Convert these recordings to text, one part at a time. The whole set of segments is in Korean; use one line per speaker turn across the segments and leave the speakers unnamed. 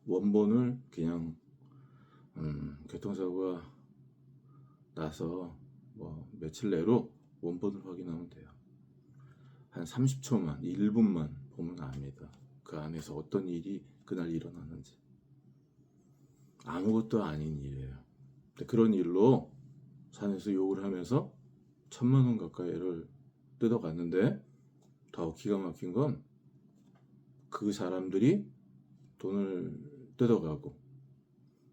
원본을 그냥 교통사고가 나서 뭐 며칠 내로 원본을 확인하면 돼요. 한 30초만, 1분만 보면 압니다. 그 안에서 어떤 일이 그날 일어났는지. 아무것도 아닌 일이에요. 근데 그런 일로 산에서 욕을 하면서 1,000만 원 가까이를 뜯어갔는데, 더 기가 막힌 건 그 사람들이 돈을 뜯어가고,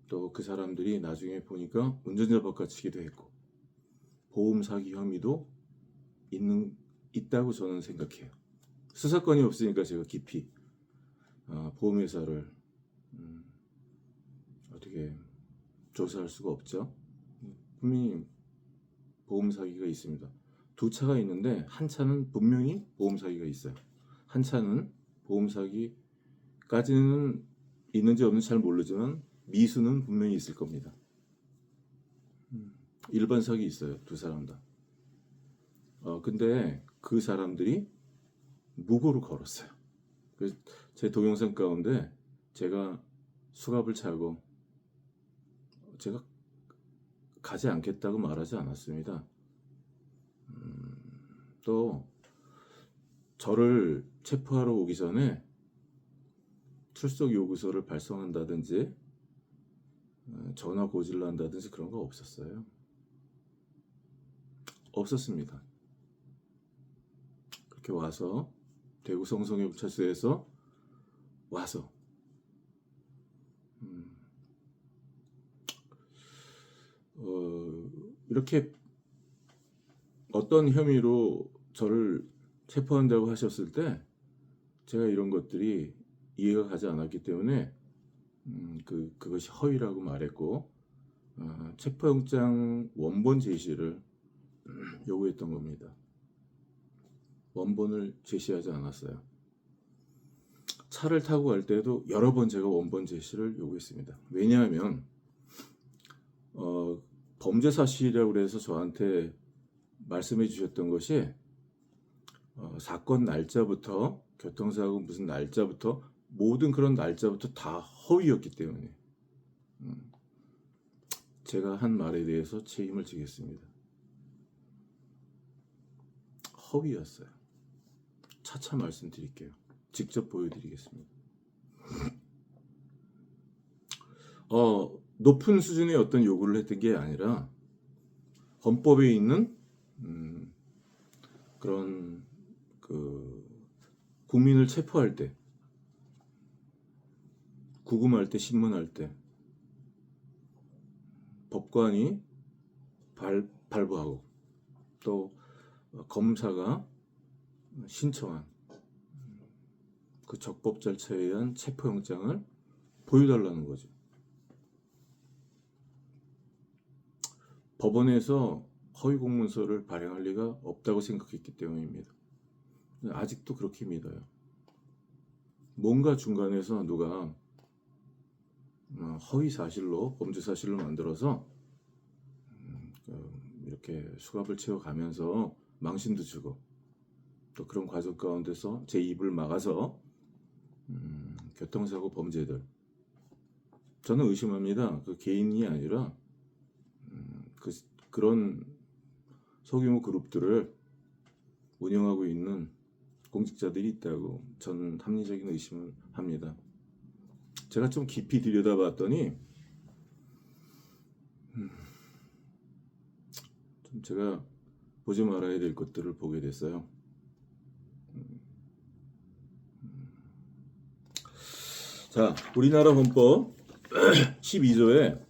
또 그 사람들이 나중에 보니까 운전자 바꿔치기도 했고, 보험 사기 혐의도 있다고 저는 생각해요. 수사권이 없으니까 제가 깊이 보험회사를 어떻게 조사할 수가 없죠. 분명히 보험 사기가 있습니다. 두 차가 있는데 한 차는 분명히 보험 사기가 있어요. 한 차는 보험 사기까지는 있는지 없는지 잘 모르지만 미수는 분명히 있을 겁니다. 일반 사기 있어요. 두 사람 다. 근데 그 사람들이 무고를 걸었어요. 그래서 제 동영상 가운데 제가 수갑을 차고 제가 가지 않겠다고 말하지 않았습니다. 또 저를 체포하러 오기 전에 출석 요구서를 발송한다든지 전화 고지를 한다든지 그런 거 없었어요. 없었습니다. 그렇게 와서 대구 성송경찰서에서 와서 이렇게 어떤 혐의로 저를 체포한다고 하셨을 때 제가 이런 것들이 이해가 가지 않았기 때문에 그것이 허위라고 말했고 체포영장 원본 제시를 요구했던 겁니다. 원본을 제시하지 않았어요. 차를 타고 갈 때도 여러 번 제가 원본 제시를 요구했습니다. 왜냐하면 범죄 사실이라고 해서 저한테 말씀해 주셨던 것이 사건 날짜부터 교통사고 무슨 날짜부터 모든 그런 날짜부터 다 허위였기 때문에 제가 한 말에 대해서 책임을 지겠습니다. 허위였어요. 차차 말씀드릴게요. 직접 보여드리겠습니다. 높은 수준의 어떤 요구를 했던 게 아니라 헌법에 있는 그런 국민을 체포할 때, 구금할 때, 신문할 때 법관이 발부하고 또 검사가 신청한 그 적법 절차에 의한 체포영장을 보여달라는 거죠. 법원에서 허위 공문서를 발행할 리가 없다고 생각했기 때문입니다. 아직도 그렇게 믿어요. 뭔가 중간에서 누가 허위 사실로 범죄 사실로 만들어서 이렇게 수갑을 채워가면서 망신도 주고 또 그런 과정 가운데서 제 입을 막아서 교통사고 범죄들, 저는 의심합니다. 그 개인이 아니라 그런 소규모 그룹들을 운영하고 있는 공직자들이 있다고 저는 합리적인 의심을 합니다. 제가 좀 깊이 들여다봤더니 좀 제가 보지 말아야 될 것들을 보게 됐어요. 자, 우리나라 헌법 12조에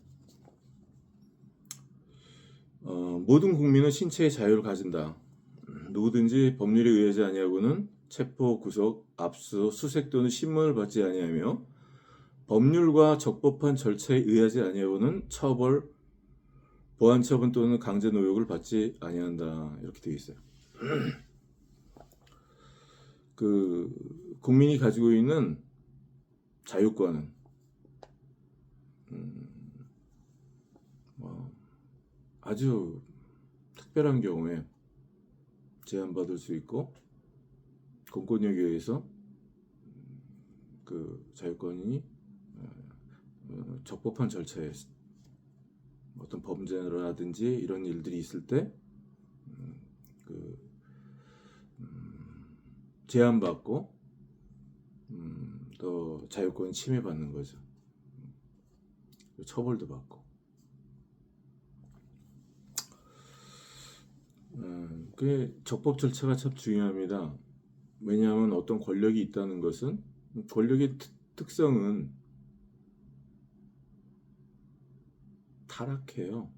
모든 국민은 신체의 자유를 가진다. 누구든지 법률에 의하지 아니하고는 체포, 구속, 압수, 수색 또는 신문을 받지 아니하며 법률과 적법한 절차에 의하지 아니하고는 처벌, 보안 처분 또는 강제 노역을 받지 아니한다. 이렇게 되어 있어요. 국민이 가지고 있는 자유권은 아주 특별한 경우에 제한받을 수 있고 공권력에 의해서 그 자유권이 적법한 절차에 어떤 범죄라든지 이런 일들이 있을 때 그 제한받고 또 자유권 침해받는 거죠. 처벌도 받고. 그 적법 절차가 참 중요합니다. 왜냐하면 어떤 권력이 있다는 것은 권력의 특성은 타락해요.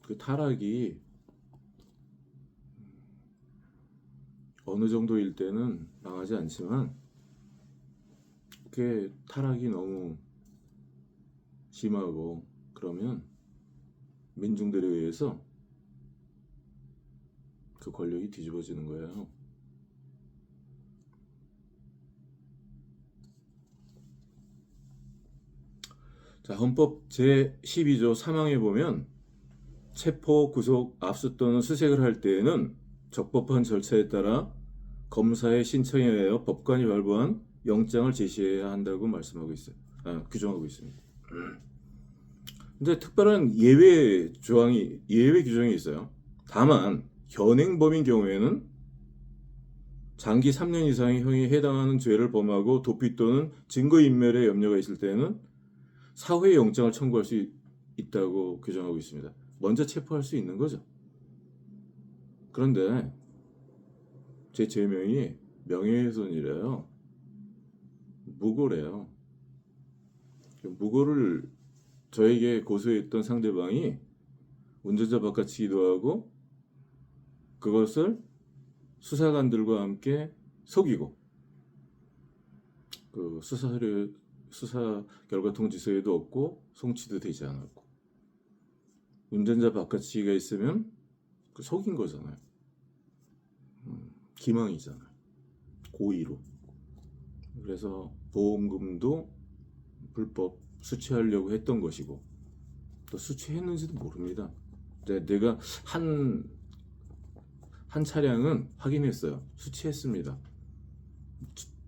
그 타락이 어느 정도일 때는 망하지 않지만 그 타락이 너무 심하고 그러면 민중들에 의해서 그 권력이 뒤집어지는 거예요. 자, 헌법 제12조 3항에 보면 체포, 구속, 압수 또는 수색을 할 때에는 적법한 절차에 따라 검사의 신청에 의하여 법관이 발부한 영장을 제시해야 한다고 말씀하고 있어요. 규정하고 있습니다. 근데 특별한 예외 규정이 있어요. 다만 현행범인 경우에는 장기 3년 이상의 형에 해당하는 죄를 범하고 도피 또는 증거인멸의 염려가 있을 때는 사후에 영장을 청구할 수 있다고 규정하고 있습니다. 먼저 체포할 수 있는 거죠. 그런데 제 죄명이 명예훼손이래요. 무고래요. 무고를 저에게 고소했던 상대방이 운전자 바꿔치기도 하고 그것을 수사관들과 함께 속이고 그 수사 결과 통지서에도 없고 송치도 되지 않았고 운전자 바꿔치기가 있으면 그 속인 거잖아요. 기망이잖아요. 고의로. 그래서 보험금도 불법 수취하려고 했던 것이고 또 수취했는지도 모릅니다. 내가 한 차량은 확인했어요. 수취했습니다.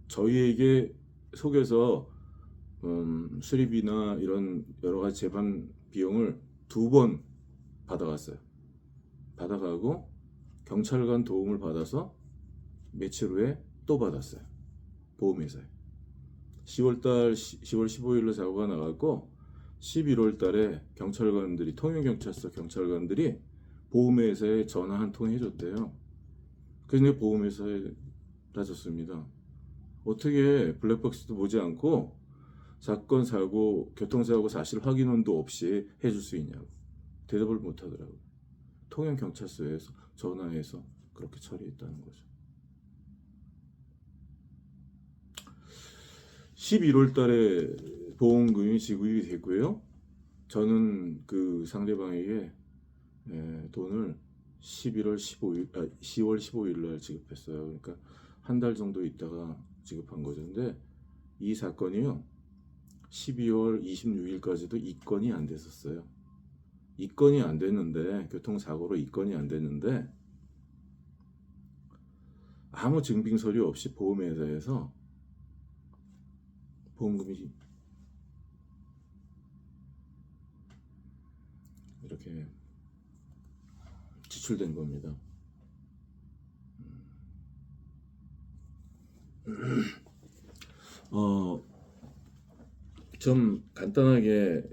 저희에게 속여서 수리비나 이런 여러 가지 재반 비용을 2번 받아갔어요. 받아가고 경찰관 도움을 받아서 며칠 후에 또 받았어요. 보험회사에. 10월 15일로 사고가 나갔고 11월 달에 경찰관들이 통영경찰서 경찰관들이 보험회사에 전화 한 통 해줬대요. 그래서 내가 보험회사에 따졌습니다. 어떻게 블랙박스도 보지 않고 사건, 사고, 교통사고 사실 확인원도 없이 해줄 수 있냐고. 대답을 못 하더라고요. 통영경찰서에서 전화해서 그렇게 처리했다는 거죠. 11월 달에 보험금이 지급이 됐고요. 저는 그 상대방에게 돈을 10월 15일 날 지급했어요. 그러니까 한 달 정도 있다가 지급한 거죠. 근데 이 사건이요. 12월 26일까지도 입건이 안 됐었어요. 입건이 안 됐는데 교통사고로 입건이 안 됐는데 아무 증빙 서류 없이 보험회사에서 보험금이 이렇게 지출된 겁니다. 좀 간단하게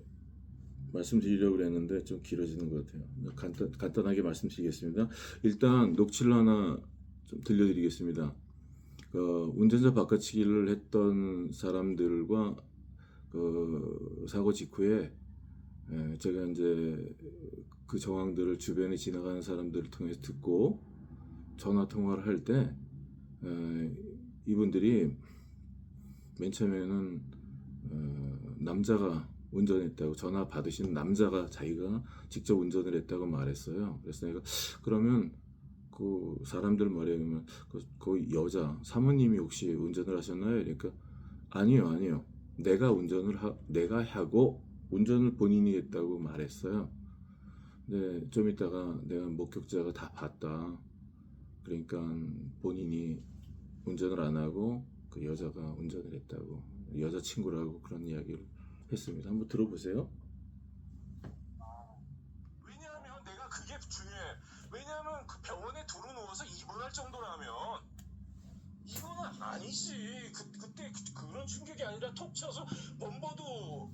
말씀드리려고 그랬는데 좀 길어지는 것 같아요. 간단하게 말씀드리겠습니다. 일단 녹취를 하나 좀 들려드리겠습니다. 운전자 바꿔치기를 했던 사람들과 사고 직후에 제가 이제 그 정황들을 주변에 지나가는 사람들을 통해서 듣고 전화 통화를 할 때 이분들이 맨 처음에는 남자가 운전했다고 전화 받으신 남자가 자기가 직접 운전을 했다고 말했어요. 그래서 내가 그러면 그 사람들 말에 의하면 그 여자 사모님이 혹시 운전을 하셨나요? 그러니까 아니요. 내가 하고 운전을 본인이 했다고 말했어요. 근데 좀 있다가 내가 목격자가 다 봤다. 그러니까 본인이 운전을 안 하고 그 여자가 운전을 했다고 여자친구라고 그런 이야기를 했습니다. 한번 들어보세요.
왜냐하면 내가 그게 중요해. 왜냐하면 그 병원에 누워서 입원할 정도라면 이거는 아니지. 그때 그런 충격이 아니라 톡 쳐서 넘버도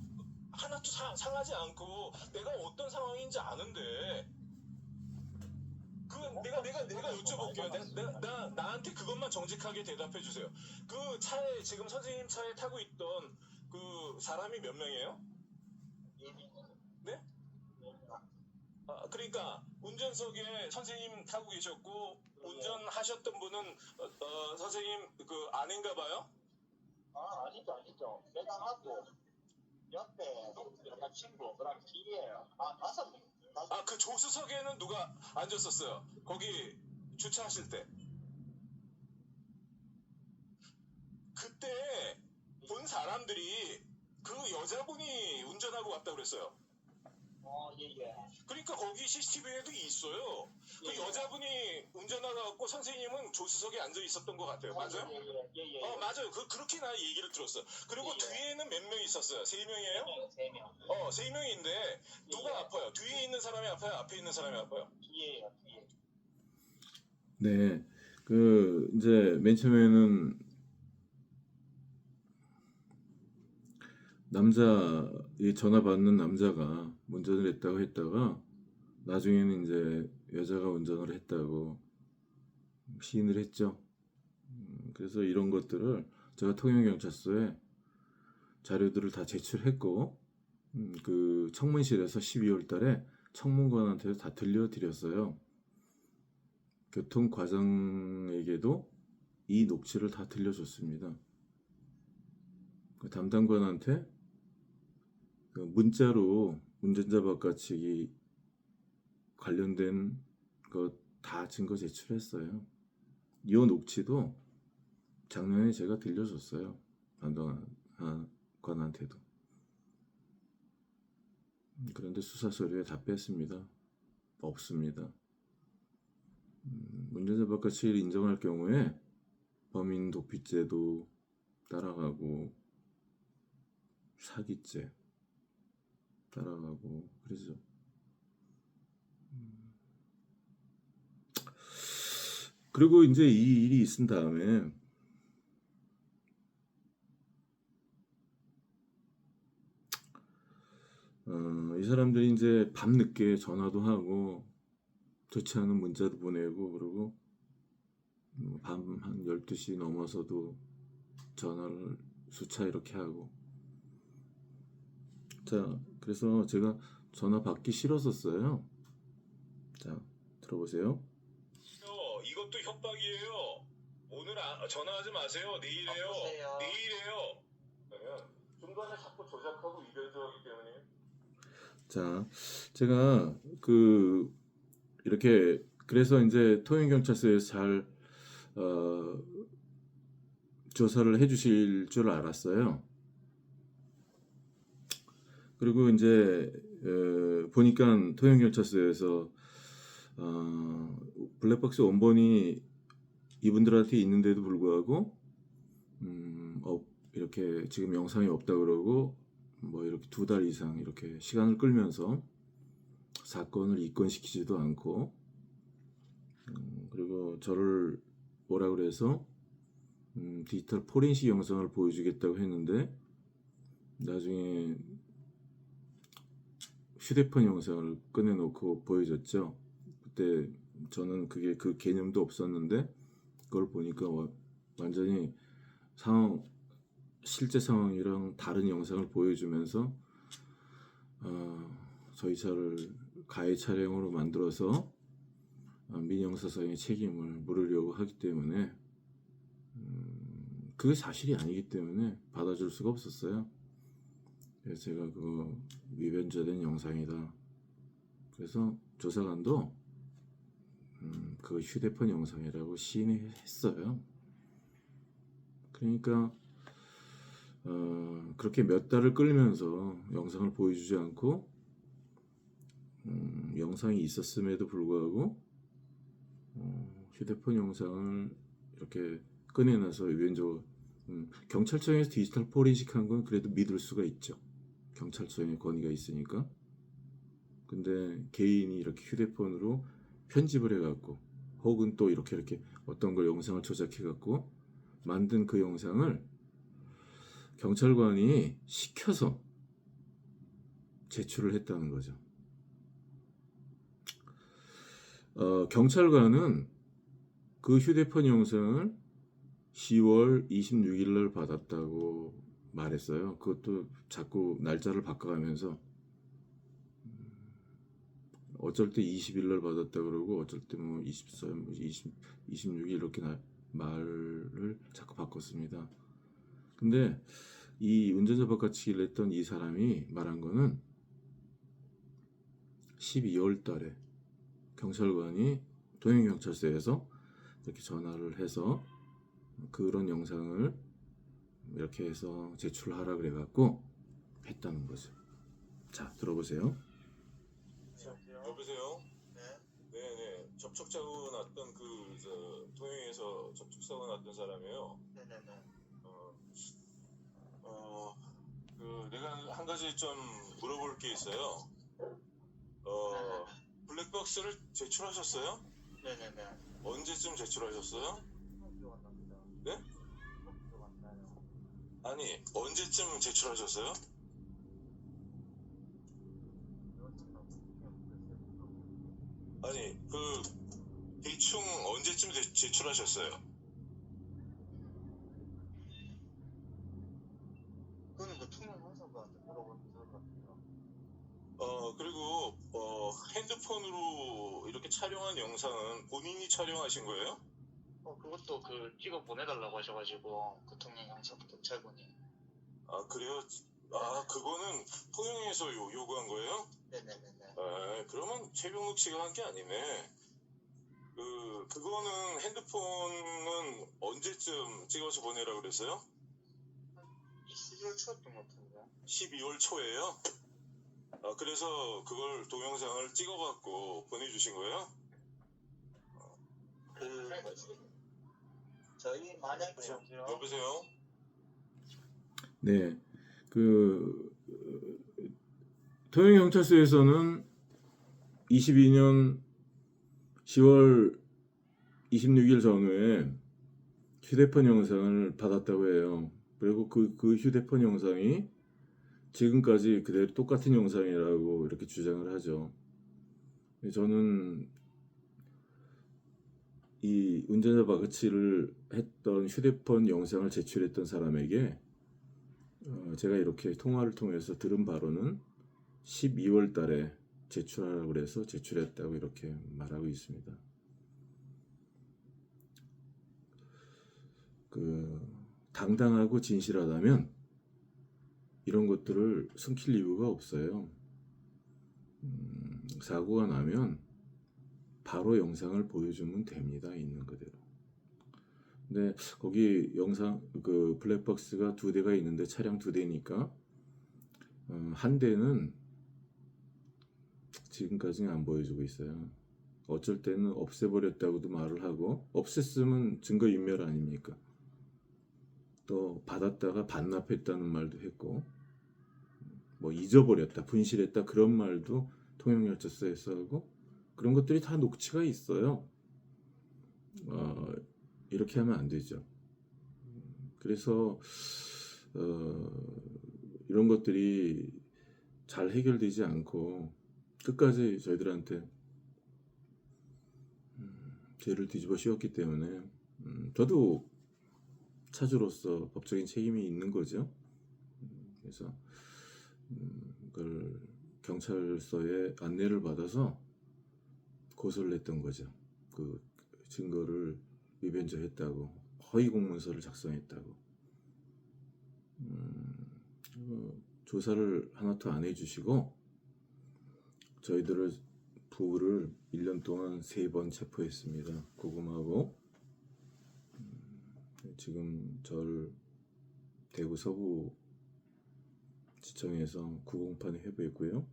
하나도 상하지 않고 내가 어떤 상황인지 아는데 그 내가 여쭤볼게요. 나한테 그것만 정직하게 대답해 주세요. 그 차에 지금 선생님 차에 타고 있던 그 사람이 몇 명이에요? 네? 그러니까 운전석에 선생님 타고 계셨고 운전하셨던 분은 선생님 그 아내인가 봐요?
아니죠. 내가 하고 옆에 여자친구, 그다음 뒤에요. 다섯 명.
그 조수석에는 누가 앉았었어요? 거기 주차하실 때. 그때 본 사람들이 그 여자분이 운전하고 왔다고 그랬어요.
예.
그러니까 거기 CCTV에도 있어요. 그 여자분이 운전하고 왔고 선생님은 조수석에 앉아 있었던 것 같아요. 맞아요?
예.
맞아요. 그렇게 나 얘기를 들었어. 그리고
예.
뒤에는 몇 명 있었어요? 3명이에요?
세 명.
3명인데 누가 아파요? 뒤에 있는 사람이 아파요? 앞에 있는 사람이 아파요?
뒤에요.
네, 그 이제 맨 처음에는 이 전화 받는 남자가 운전을 했다고 했다가 나중에는 이제 여자가 운전을 했다고 시인을 했죠. 그래서 이런 것들을 제가 통영경찰서에 자료들을 다 제출했고 그 청문실에서 12월 달에 청문관한테 다 들려드렸어요. 교통과장에게도 이 녹취를 다 들려줬습니다. 그 담당관한테 그 문자로 운전자 바꿔치기 관련된 거 다 증거 제출했어요. 이 녹취도 작년에 제가 들려줬어요. 담당관한테도. 그런데 수사 서류에 다 뺐습니다. 없습니다. 운전자 바꿔치기를 인정할 경우에 범인 도피죄도 따라가고 사기죄 따라가고 그러죠. 그리고 이제 이 일이 있은 다음에 이 사람들이 이제 밤늦게 전화도 하고 좋지 않은 문자도 보내고 그러고 밤 한 12시 넘어서도 전화를 수차 이렇게 하고 자, 그래서 제가 전화 받기 싫었었어요. 자, 들어보세요.
이것도 협박이에요. 오늘 전화하지 마세요. 내일이에요.
바쁘세요.
내일이에요. 그러면 중간에 자꾸 조작하고 이별하기 때문에.
자, 제가 이렇게 그래서 이제 통영경찰서에서 잘 조사를 해주실 줄 알았어요. 그리고 이제 보니까 통영경찰서에서 블랙박스 원본이 이분들한테 있는데도 불구하고 이렇게 지금 영상이 없다 그러고 뭐 이렇게 2달 이상 이렇게 시간을 끌면서 사건을 입건시키지도 않고 그리고 저를 뭐라 그래서 디지털 포렌식 영상을 보여주겠다고 했는데 나중에 휴대폰 영상을 꺼내놓고 보여줬죠. 그때 저는 그 개념도 없었는데 그걸 보니까 완전히 실제 상황이랑 다른 영상을 보여주면서 저희 차를 가해 차량으로 만들어서 민형사상의 책임을 물으려고 하기 때문에 그게 사실이 아니기 때문에 받아줄 수가 없었어요. 그래서 제가 그거 위변조된 영상이다. 그래서 조사관도 그 휴대폰 영상이라고 시인했어요. 그러니까 그렇게 몇 달을 끌면서 영상을 보여주지 않고 영상이 있었음에도 불구하고 휴대폰 영상을 이렇게 꺼내놔서 위변조 경찰청에서 디지털 포렌식 한 건 그래도 믿을 수가 있죠. 경찰청의 권위가 있으니까. 근데 개인이 이렇게 휴대폰으로 편집을 해갖고 혹은 또 이렇게 어떤 걸 영상을 조작해갖고 만든 그 영상을 경찰관이 시켜서 제출을 했다는 거죠. 경찰관은 그 휴대폰 영상을 10월 26일 날 받았다고 말했어요. 그것도 자꾸 날짜를 바꿔가면서 어쩔 때 20일 날 받았다 그러고 어쩔 때 뭐 24, 26일 이렇게 말을 자꾸 바꿨습니다. 근데 이 운전자 바꿔치기를 했던 이 사람이 말한 거는 12월 달에 경찰관이 동행경찰서에서 이렇게 전화를 해서 그런 영상을 이렇게 해서 제출하라 그래갖고 했다는 거죠. 자, 들어보세요.
여보세요?
네.
네네. 접촉사고 났던 통영에서 접촉사고 났던 사람이에요.
네네네.
내가 한 가지 좀 물어볼 게 있어요. 블랙박스를 제출하셨어요?
네네네.
언제쯤 제출하셨어요? 네? 아니, 언제쯤 제출하셨어요? 아니, 대충 언제쯤 제출하셨어요?
그거는 그 통영 형사관한테 물어보면 좋을 것 같아요.
그리고, 핸드폰으로 이렇게 촬영한 영상은 본인이 촬영하신 거예요?
그것도 찍어 보내달라고 하셔가지고 그 통영 형사 경찰분이.
아, 그래요? 아, 그거는 통영에서 요구한 거예요?
네네네네.
그러면 최병욱 씨가 한 게 아니네. 그거는 핸드폰은 언제쯤 찍어서 보내라고 그랬어요?
12월 초였던 것 같은데.
12월 초에요? 그래서 그걸 동영상을 찍어갖고 보내주신 거예요?
저희 만약에
여보세요?
네, 통영경찰서에서는 22년 10월 26일 전후에 휴대폰 영상을 받았다고 해요. 그리고 그 휴대폰 영상이 지금까지 그대로 똑같은 영상이라고 이렇게 주장을 하죠. 저는 이 운전자 바가치를 했던 휴대폰 영상을 제출했던 사람에게 제가 이렇게 통화를 통해서 들은 바로는 12월 달에 제출하라고 그래서 제출했다고 이렇게 말하고 있습니다. 당당하고 진실하다면 이런 것들을 숨길 이유가 없어요. 사고가 나면 바로 영상을 보여주면 됩니다. 있는 그대로. 근데 거기 영상 블랙박스가 2대가 있는데 차량 2대니까 한 대는 지금까지는 안 보여주고 있어요. 어쩔 때는 없애버렸다고도 말을 하고, 없앴으면 증거인멸 아닙니까? 또 받았다가 반납했다는 말도 했고, 뭐 잊어버렸다, 분실했다 그런 말도 통영경찰서에서 하고, 그런 것들이 다 녹취가 있어요. 이렇게 하면 안 되죠. 그래서 이런 것들이 잘 해결되지 않고 끝까지 저희들한테 죄를 뒤집어 씌웠기 때문에 저도 차주로서 법적인 책임이 있는 거죠. 그래서 그걸 경찰서에 안내를 받아서 고소를 했던 거죠. 그 증거를 위변조했다고, 허위 공문서를 작성했다고. 조사를 하나도 안 해주시고 저희들을 부부를 1년 동안 3번 체포했습니다. 구금하고 지금 저를 대구 서부 지청에서 구공판에 회부했고요.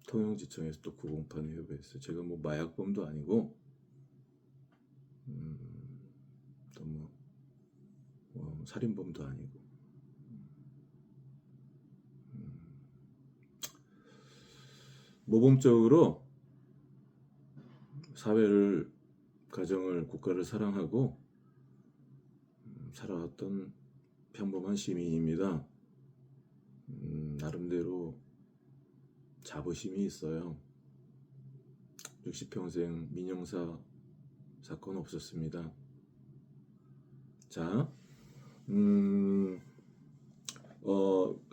통영지청에서 또 구공판에 회부했어요. 제가 뭐 마약범도 아니고 또 살인범도 아니고. 모범적으로 사회를, 가정을, 국가를 사랑하고 살아왔던 평범한 시민입니다. 나름대로 자부심이 있어요. 60평생 민영사 사건 없었습니다. 자,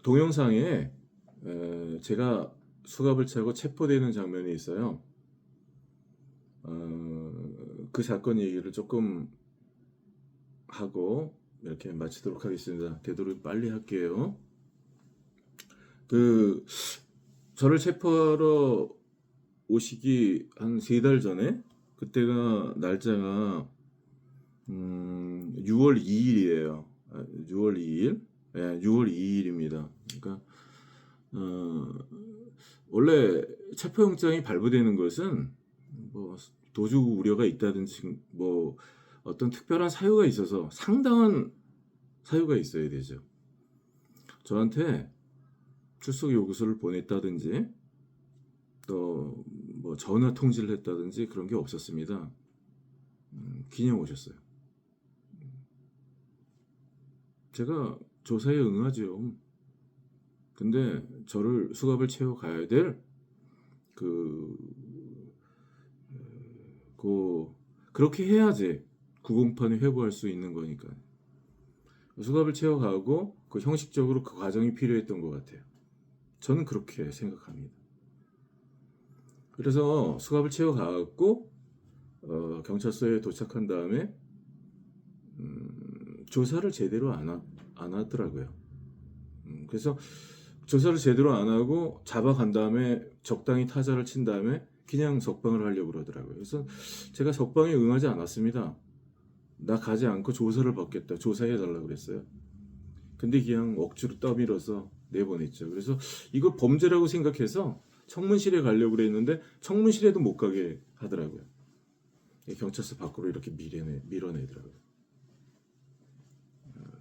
동영상에 제가 수갑을 차고 체포되는 장면이 있어요. 그 사건 얘기를 조금 하고 이렇게 마치도록 하겠습니다. 되도록 빨리 할게요. 저를 체포하러 오시기 한 3달 전에, 그때가 날짜가 6월 2일이에요. 6월 2일? 네, 6월 2일입니다. 그러니까 원래 체포영장이 발부되는 것은 뭐 도주 우려가 있다든지 뭐 어떤 특별한 사유가 있어서, 상당한 사유가 있어야 되죠. 저한테 출석 요구서를 보냈다든지 또 뭐 전화 통지를 했다든지 그런 게 없었습니다. 그냥 오셨어요. 제가 조사에 응하죠. 근데 저를 수갑을 채워 가야 될 그렇게 해야지 908이 회부할 수 있는 거니까. 수갑을 채워 가고 형식적으로 그 과정이 필요했던 것 같아요. 저는 그렇게 생각합니다. 그래서 수갑을 채워 가고 경찰서에 도착한 다음에 조사를 제대로 안 하더라고요. 그래서 조사를 제대로 안 하고 잡아간 다음에 적당히 타자를 친 다음에 그냥 석방을 하려고 그러더라고요. 그래서 제가 석방에 응하지 않았습니다. 나 가지 않고 조사를 받겠다, 조사해달라고 그랬어요. 근데 그냥 억지로 떠밀어서 내보냈죠. 그래서 이걸 범죄라고 생각해서 청문실에 가려고 그랬는데 청문실에도 못 가게 하더라고요. 경찰서 밖으로 이렇게 밀어내더라고요.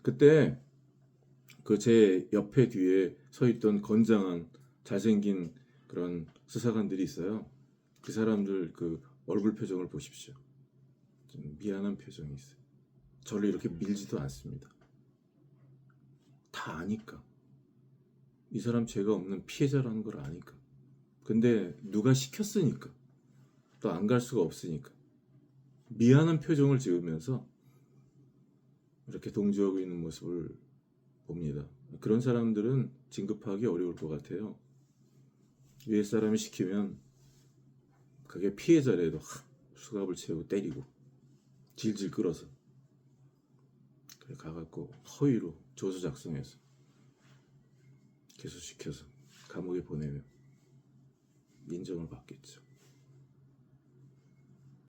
그때 제 옆에 뒤에 서 있던 건장한 잘생긴 그런 수사관들이 있어요. 그 사람들 얼굴 표정을 보십시오. 좀 미안한 표정이 있어요. 저를 이렇게 밀지도 않습니다. 다 아니까. 이 사람 죄가 없는 피해자라는 걸 아니까. 근데 누가 시켰으니까, 또 안 갈 수가 없으니까 미안한 표정을 지으면서 이렇게 동조하고 있는 모습을 봅니다. 그런 사람들은 진급하기 어려울 것 같아요. 위에 사람이 시키면 그게 피해자라도 수갑을 채우고 때리고 질질 끌어서 그래 가갖고 허위로 조서 작성해서 기소시켜서 감옥에 보내면 인정을 받겠죠.